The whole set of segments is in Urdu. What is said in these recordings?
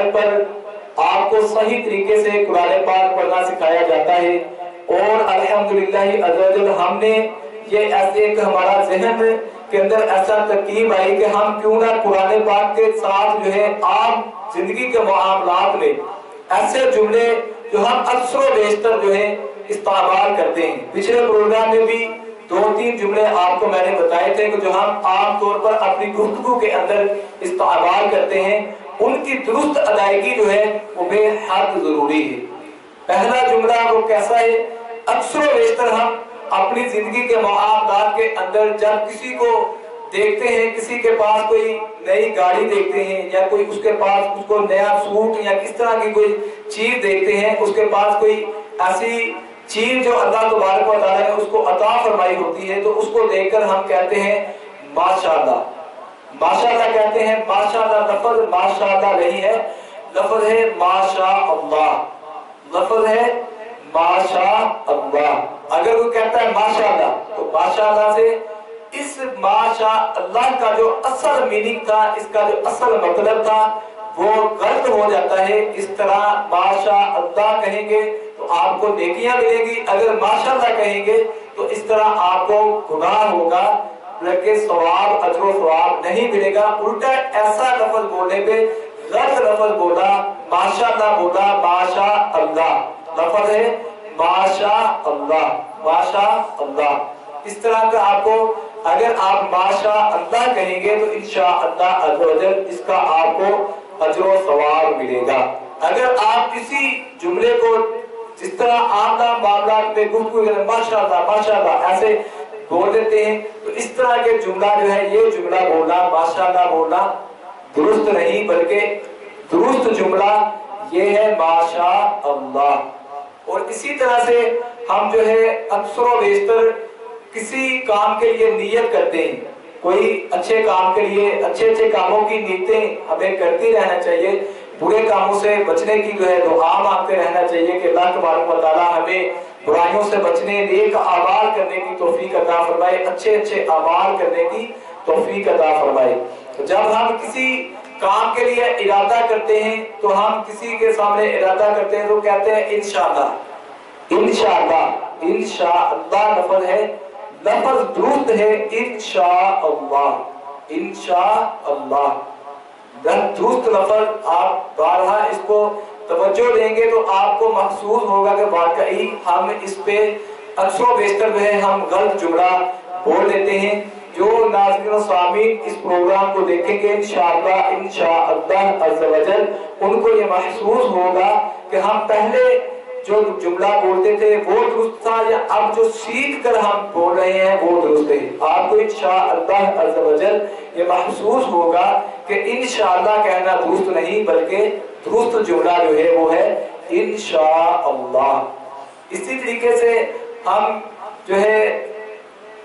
چینل پر آپ کو صحیح طریقے سے قرآن پاک پڑھنا سکھایا جاتا ہے، اور الحمدللہ عزوجل ہم نے یہ ایسے ایک ہمارا ذہن کے اندر ایسا ترکیب آئی کہ ہم کیوں نہ قرآن پاک کے ساتھ جو ہے عام زندگی کے معاملات میں ایسے جملے جو ہم اکثر و بیشتر جو ہے استعمال کرتے ہیں۔ پچھلے پروگرام میں بھی 2-3 جملے آپ کو میں نے بتائے تھے کہ جو ہم عام طور پر اپنی گفتگو کے اندر استعمال کرتے ہیں، ان کی درست ادائیگی جو ہے وہ بے حد ضروری ہے۔ پہلا جملہ وہ کیسا ہے؟ اکثر و بیشتر ہم اپنی زندگی کے معاملات کے اندر جب کسی کو دیکھتے ہیں، کسی کے پاس کوئی نئی گاڑی دیکھتے ہیں یا کوئی اس کے پاس اس کو نیا سوٹ یا کس طرح کی کوئی چیز دیکھتے ہیں، اس کے پاس کوئی ایسی چیز جو اللہ تبارک و تعالیٰ نے اس کو عطا فرمائی ہوتی ہے، تو اس کو دیکھ کر ہم کہتے ہیں ماشاءاللہ۔ ماشاءاللہ کہتے ہیں، ماشاءاللہ لفظ ماشاءاللہ نہیں ہے، لفظ ہے ماشاء اللہ، لفظ ہے ماشاء اللہ۔ اگر وہ کہتا ہے ماشاءاللہ تو ماشاءاللہ سے اس ماشاء اللہ کا جو اصل میننگ تھا، اس کا جو اصل مطلب تھا وہ غلط ہو جاتا ہے۔ اس طرح ماشاء اللہ کہیں گے تو آپ کو نیکیاں ملیں گی، اگر ماشاء اللہ کہیں گے تو اس طرح آپ کو گناہ ہوگا، بلکہ ثواب اجر و ثواب نہیں ملے گا۔ الٹا ایسا لفظ بولنے پہ غلط لفظ بولا، ماشاء اللہ بولا، ماشاء اللہ لفظ ہے ماشاء اللہ، ماشاء اللہ۔ اس طرح کا آپ کو اگر آپ ماشاء اللہ کہیں گے تو انشاءاللہ عز و جل اس کا آپ کو اجر و ثواب ملے گا۔ اگر آپ کسی جملے کو جس طرح عام معاملات میں گفتگو کریں ماشاءاللہ ماشاءاللہ ایسے بول دیتے ہیں، تو اس طرح کے جملہ جو ہے یہ جملہ بولنا ماشاءاللہ بولنا درست نہیں، بلکہ درست جملہ یہ ہے ماشاء اللہ۔ اور اسی طرح سے ہم جو ہے اکثر و بیشتر کسی کام کے لیے نیت کرتے ہیں، کوئی اچھے کام کے لیے اچھے کاموں کی نیتیں ہمیں کرتی رہنا چاہیے، برے کاموں سے بچنے کی جو ہے دعا مانگتے رہنا چاہیے کہ اللہ تبارک و تعالی ہمیں برائیوں سے بچنے، نیک اعمال کرنے کی توفیق عطا فرمائے، اچھے اعمال کرنے کی توفیق عطا فرمائے۔ جب ہم کسی کام کے لیے ارادہ کرتے ہیں تو ہم کسی کے سامنے ارادہ کرتے ہیں تو کہتے ہیں انشاءاللہ، انشاءاللہ، انشاءاللہ لفظ ہے، لفظ درست ہے انشاءاللہ، انشاءاللہ درست لفظ۔ آپ بارہا اس کو توجہ دیں گے تو آپ کو محسوس ہوگا کہ واقعی ہم اس پہ اکثر و بیشتر جو ہے ہم غلط جملہ بول لیتے ہیں۔ جو ناظرین و سامعین اس پروگرام کو دیکھیں گے انشاءاللہ انشاءاللہ عز و جل ان کو یہ محسوس ہوگا کہ ہم پہلے جو جملہ بولتے تھے وہ درست تھا یا اب جو سیکھ کر ہم بول رہے ہیں وہ درست ہے۔ آپ کو انشاءاللہ عز و جل یہ محسوس ہوگا کہ انشاءاللہ کہنا درست نہیں، بلکہ درست جملہ جو ہے وہ ہے انشاءاللہ۔ اسی طریقے سے ہم جو ہے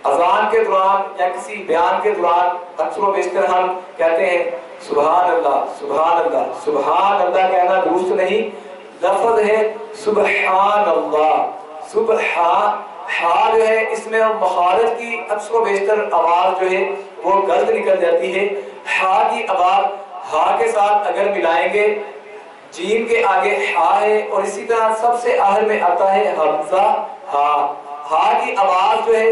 اذان کے دوران یا کسی بیان کے دوران اکثر و بیشتر ہم کہتے ہیں سبحان اللہ، سبحان اللہ، سبحان اللہ کہنا درست نہیں، لفظ ہے سبحان اللہ۔ سبحان ہا جو ہے اس میں مخارج کی اکثر و بیشتر آواز جو ہے وہ غلط نکل جاتی ہے۔ ہا کی آواز ہا کے ساتھ اگر ملائیں گے، جیم کے آگے ہا ہے، اور اسی طرح سب سے آخر میں آتا ہے حمزہ ہا۔ ہا کی آواز جو ہے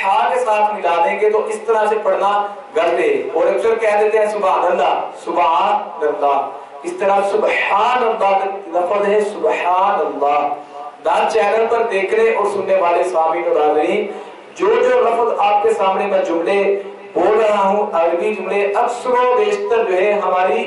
ہا کے ساتھ ملا دیں گے تو اس طرح سے پڑھنا غلط ہے، اور اکثر کہہ دیتے ہیں سبحان اللہ، سبحان اللہ، اس طرح سبحان اللہ لفظ ہے سبحان اللہ۔ دان چینل پر دیکھنے اور سننے والے سامعین اور ناظرین، جو لفظ آپ کے سامنے میں جملے بول رہا ہوں عربی جملے، اکثر و بیشتر جو ہے ہماری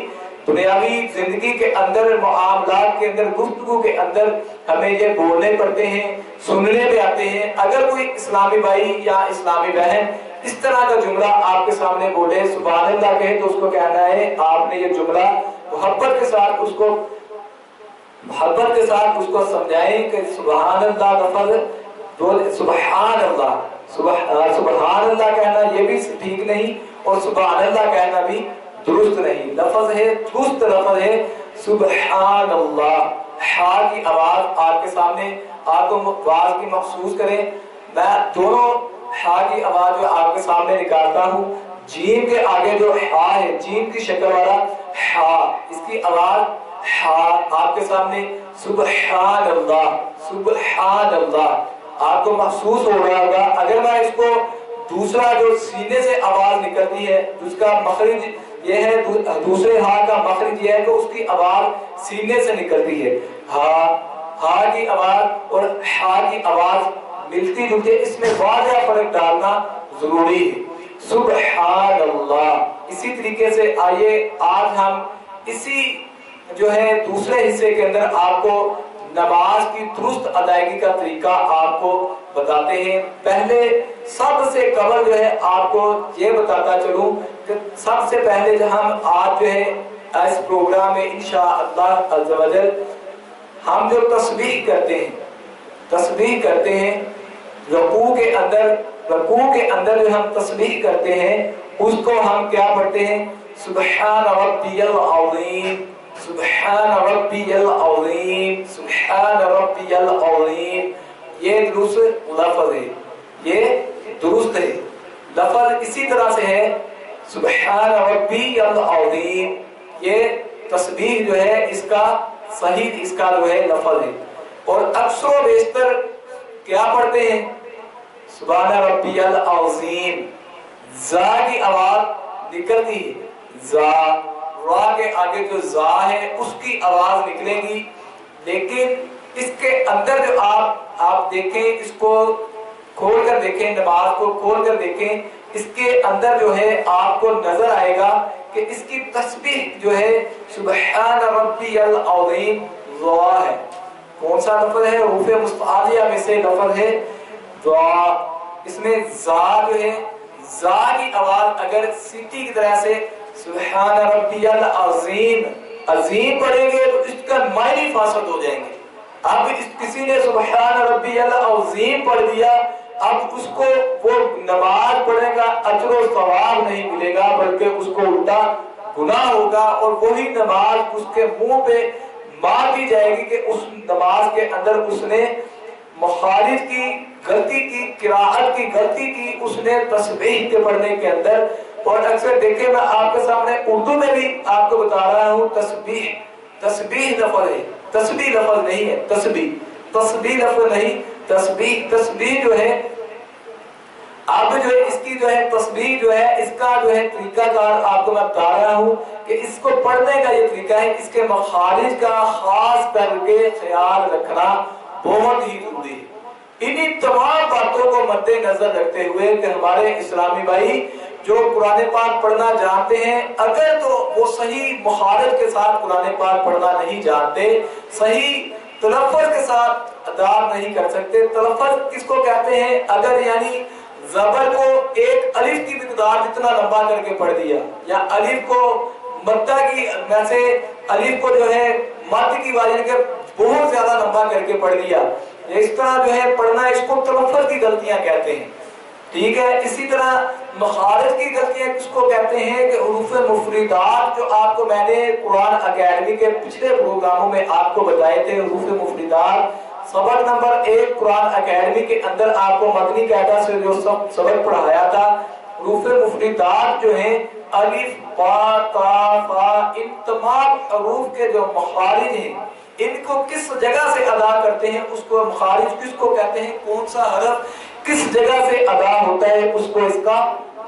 دنیاوی زندگی کے اندر، معاملات کے اندر، گفتگو کے اندر ہمیں یہ بولنے پڑتے ہیں، سننے میں آتے ہیں۔ اگر کوئی اسلامی بھائی یا اسلامی بہن اس طرح کا جملہ آپ کے سامنے بولے سبحان اللہ کہے تو اس کو کہنا ہے آپ نے یہ جملہ محبت کے ساتھ اس کو سمجھائیں کہ سبحان اللہ لفظ سبحان اللہ، سبحان اللہ کہنا یہ بھی ٹھیک نہیں اور سبحان اللہ کہنا بھی درست نہیں۔ لفظ ہے درست لفظ ہے سبحان اللہ۔ ہا کی آواز آپ کے سامنے آپ کو آواز کی محسوس کریں، میں دونوں ہا کی آواز جو آپ کے سامنے نکالتا ہوں، جیم کے آگے جو ہا ہے، جیم کی شکل والا ہا، اس کی آواز آپ کے سامنے سبحان اللہ، سبحان اللہ آپ کو محسوس ہو رہا ہوگا۔ اگر میں اس کو دوسرا جو سینے سے آواز نکلتی ہے اس کا مخرج یہ ہے، دوسرے ہاں کا مخرج یہ ہے کہ اس کی آواز سینے سے نکلتی ہے، ہاں کی آواز اور ہاں کی آواز ملتی جلتی ہے، اس میں واضح فرق ڈالنا ضروری ہے۔ سبحان اللہ۔ اسی طریقے سے آئیے آج ہم اسی جو ہے دوسرے حصے کے اندر آپ کو نماز کی درست ادائیگی کا طریقہ آپ کو بتاتے ہیں۔ پہلے سب سے قبل جو ہے آپ کو یہ بتاتا چلوں کہ سب سے پہلے جو ہم آج جو ہے اس پروگرام میں انشاءاللہ عز و جل ہم جو تسبیح کرتے ہیں رکوع کے اندر جو ہم تسبیح کرتے ہیں اس کو ہم کیا پڑھتے ہیں؟ سبحان ربی العظیم، سبحان ربی العظیم، سبحان ربی العظیم۔ یہ درست لفظ ہے، یہ درست ہے لفظ۔ اسی طرح سے ہے سبحان ربی العظیم، یہ تسبیح جو ہے اس کا صحیح اس کا جو ہے لفظ ہے۔ اور اکثر و بیشتر کیا پڑھتے ہیں؟ سبحان ربی العظیم، زا کی آواز نکلتی ہے، زا را کے آگے جو زا ہے اس کی آواز نکلے گی، لیکن اس کے اندر جو آپ دیکھیں، اس کو کھول کر دیکھیں، نماز کو کھول کر دیکھیں، اس کے اندر جو ہے آپ کو نظر آئے گا کہ اس کی تسبیح جو ہے سبحان ربی العظیم ضا ہے۔ کون سا لفظ ہے؟ حروف مستعلیہ میں سے لفظ ہے ضا۔ اس میں زا جو ہے، زا کی آواز اگر سیٹی کی طرح سے سبحان ربی العظیم عظیم پڑھیں گے تو اس کا معنی فاسد ہو جائیں گے۔ اب کسی نے سبحان ربی العظیم پڑھ دیا، اب اس کو وہ نماز پڑھنے کا اجر و ثواب نہیں ملے گا، بلکہ اس کو الٹا گناہ ہوگا، اور وہی نماز اس کے منہ پہ مار دی جائے گی کہ اس نماز کے اندر اس نے مخارج کی غلطی کی، قراءت کی غلطی کی، اس نے تسبیح کے پڑھنے کے اندر۔ اور اکثر دیکھیں میں آپ کے سامنے اردو میں بھی آپ کو بتا رہا ہوں، تسبیح لفظ ہے، تسبیح لفظ نہیں ہے، تسبیح لفظ نہیں، تسبیح جو ہے اب جو ہے اس کی جو ہے تسبیح جو ہے اس کا جو ہے طریقہ کار آپ کو میں بتا رہا ہوں کہ اس کو پڑھنے کا یہ طریقہ ہے، اس کے مخارج کا خاص کر کے خیال رکھنا بہت ہی ضروری ہے۔ انہی تمام باتوں کو مد نظر رکھتے ہوئے کہ ہمارے اسلامی بھائی جو قرآن پاک پڑھنا جانتے ہیں، اگر تو وہ صحیح مخارج کے ساتھ قرآن پاک پڑھنا نہیں جانتے، صحیح تلفظ کے ساتھ ادا نہیں کر سکتے۔ تلفظ کس کو کہتے ہیں؟ اگر یعنی زبر کو ایک الف کی مقدار جتنا لمبا کر کے پڑھ دیا، یا الف کو مدہ کی ویسے الف کو جو ہے مد کی وجہ کے بہت زیادہ لمبا کر کے پڑھ دیا، اس طرح جو ہے پڑھنا، اس کو تلفظ کی غلطیاں کہتے ہیں، ٹھیک ہے۔ اسی طرح مخارج کی غلطیاں کس کو کہتے ہیں کہ حروف مفردات، جو آپ کو میں نے قرآن اکیڈمی کے پچھلے پروگراموں میں آپ کو بتائے تھے، حروف مفردات سبق نمبر 1 قرآن اکیڈمی کے اندر آپ کو مدنی قاعدہ سے جو سبق پڑھایا تھا، حروف مفردات جو ہیں الف با تا فا، ان تمام حروف کے جو مخارج ہیں ان کو کس جگہ سے ادا کرتے ہیں، اس کو مخارج کس کو کہتے ہیں، کون سا حرف کس جگہ سے ادا ہوتا ہے اس کو اس کا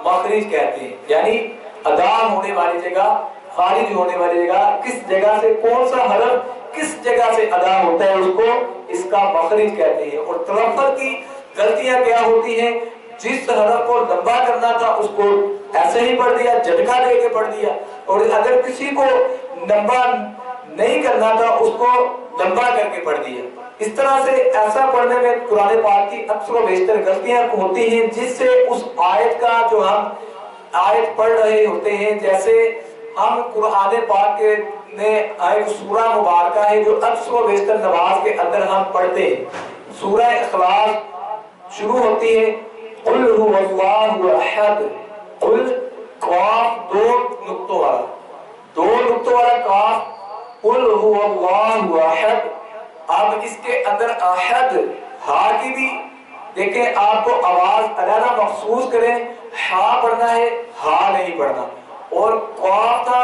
مخرج کہتے ہیں، یعنی ادا ہونے والی جگہ، خارج ہونے والی جگہ، کس جگہ سے کون سا حرف کس جگہ سے ادا ہوتا ہے اس کو اس کا مخرج کہتے ہیں۔ اور تلفظ کی غلطیاں کیا ہوتی ہیں؟ جس حرف کو لمبا کرنا تھا اس کو ایسے ہی پڑھ دیا، جھٹکا دے کے پڑھ دیا، اور اگر کسی کو لمبا نہیں کرنا تھا اس کو لمبا کر کے پڑھ دیا۔ اس طرح سے ایسا پڑھنے میں قرآن پاک کی اکثر و بیشتر غلطیاں ہوتی ہیں، جس سے اس آیت کا جو ہم آیت پڑھ رہے ہوتے ہیں، جیسے ہم قرآن پاک کے ایک سورہ مبارکہ ہے جو اکثر و بیشتر نماز کے اندر ہم پڑھتے ہیں، سورہ اخلاص شروع ہوتی ہے قل هو اللہ احد، قل قاف دو نقطوں والا قاف، قل هو اللہ احد۔ اب اس کے اندر احد ہا کی بھی دیکھیں، آپ کو آواز علیحدہ محسوس کریں، ہا پڑھنا ہے، ہا نہیں پڑھنا، اور قاف تھا